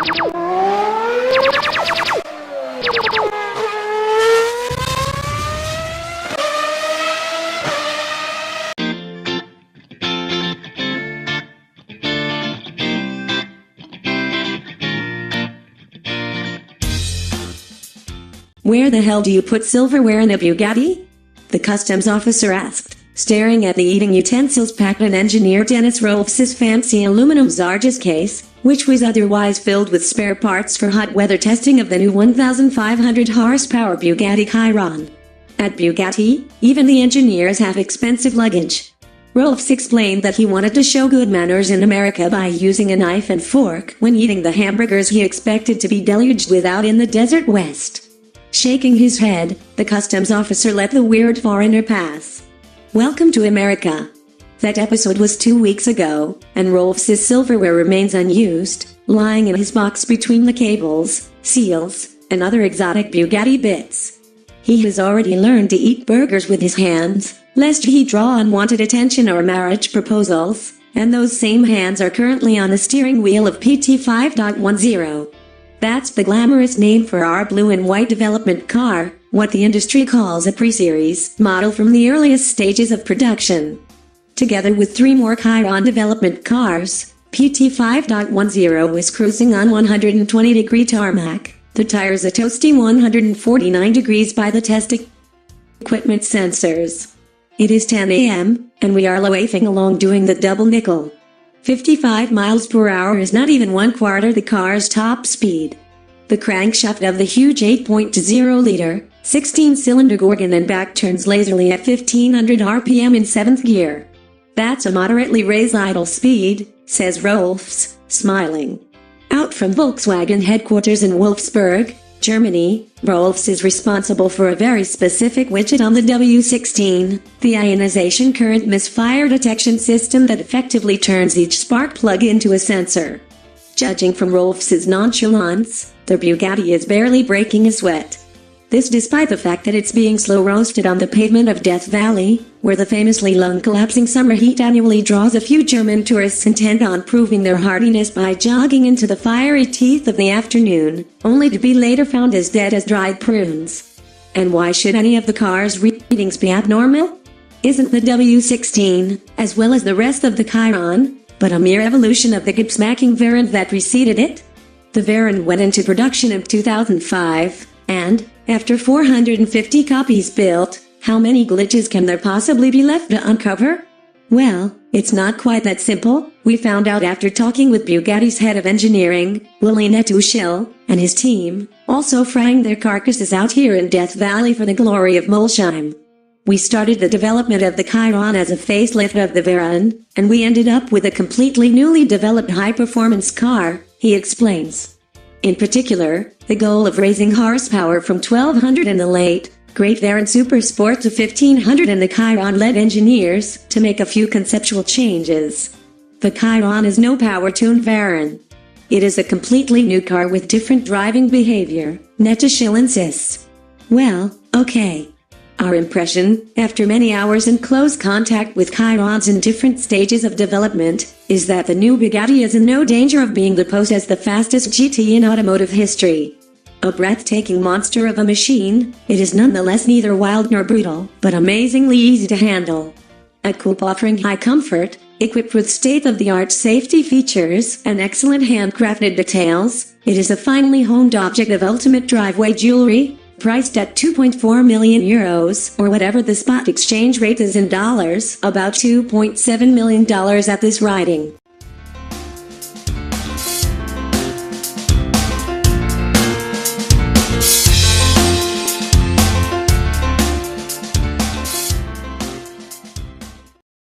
Where the hell do you put silverware in a Bugatti? The customs officer asked, staring at the eating utensils packed in engineer Dennis Rohlfs' fancy aluminum Zarges case, which was otherwise filled with spare parts for hot weather testing of the new 1,500 horsepower Bugatti Chiron. At Bugatti, even the engineers have expensive luggage. Rohlfs explained that he wanted to show good manners in America by using a knife and fork when eating the hamburgers he expected to be deluged with out in the desert west. Shaking his head, the customs officer let the weird foreigner pass. Welcome to America. That episode was 2 weeks ago, and Rohlfs' silverware remains unused, lying in his box between the cables, seals, and other exotic Bugatti bits. He has already learned to eat burgers with his hands, lest he draw unwanted attention or marriage proposals, and those same hands are currently on the steering wheel of PT 5.10. That's the glamorous name for our blue and white development car, what the industry calls a pre-series model from the earliest stages of production. Together with 3 more Chiron development cars, PT 5.10 is cruising on 120-degree tarmac. The tires a toasty 149 degrees by the test equipment sensors. It is 10 a.m., and we are loafing along doing the double nickel. 55 miles per hour is not even 1/4 the car's top speed. The crankshaft of the huge 8.0-liter, 16-cylinder Gorgon and back turns lazily at 1500 RPM in 7th gear. That's a moderately raised idle speed, says Rohlfs, smiling. Out from Volkswagen headquarters in Wolfsburg, Germany, Rohlfs is responsible for a very specific widget on the W16, the ionization current misfire detection system that effectively turns each spark plug into a sensor. Judging from Rohlfs' nonchalance, the Bugatti is barely breaking a sweat. This despite the fact that it's being slow roasted on the pavement of Death Valley, where the famously lung-collapsing summer heat annually draws a few German tourists intent on proving their hardiness by jogging into the fiery teeth of the afternoon, only to be later found as dead as dried prunes. And why should any of the car's readings be abnormal? Isn't the W16, as well as the rest of the Chiron, but a mere evolution of the gipsmacking variant that preceded it? The variant went into production in 2005, and, after 450 copies built, how many glitches can there possibly be left to uncover? Well, it's not quite that simple, we found out after talking with Bugatti's head of engineering, Willy Nettuschel, and his team, also frying their carcasses out here in Death Valley for the glory of Molsheim. We started the development of the Chiron as a facelift of the Veyron, and we ended up with a completely newly developed high-performance car, he explains. In particular, the goal of raising horsepower from 1200 in the late, great Veyron Super Sport to 1500 in the Chiron led engineers to make a few conceptual changes. The Chiron is no power-tuned Veyron. It is a completely new car with different driving behavior, Nettuschel insists. Well, okay. Our impression, after many hours in close contact with Chirons in different stages of development, is that the new Bugatti is in no danger of being deposed as the fastest GT in automotive history. A breathtaking monster of a machine, it is nonetheless neither wild nor brutal, but amazingly easy to handle. A coupe offering high comfort, equipped with state-of-the-art safety features and excellent handcrafted details, it is a finely honed object of ultimate driveway jewelry, priced at 2.4 million euros, or whatever the spot exchange rate is in dollars, about $2.7 million at this writing.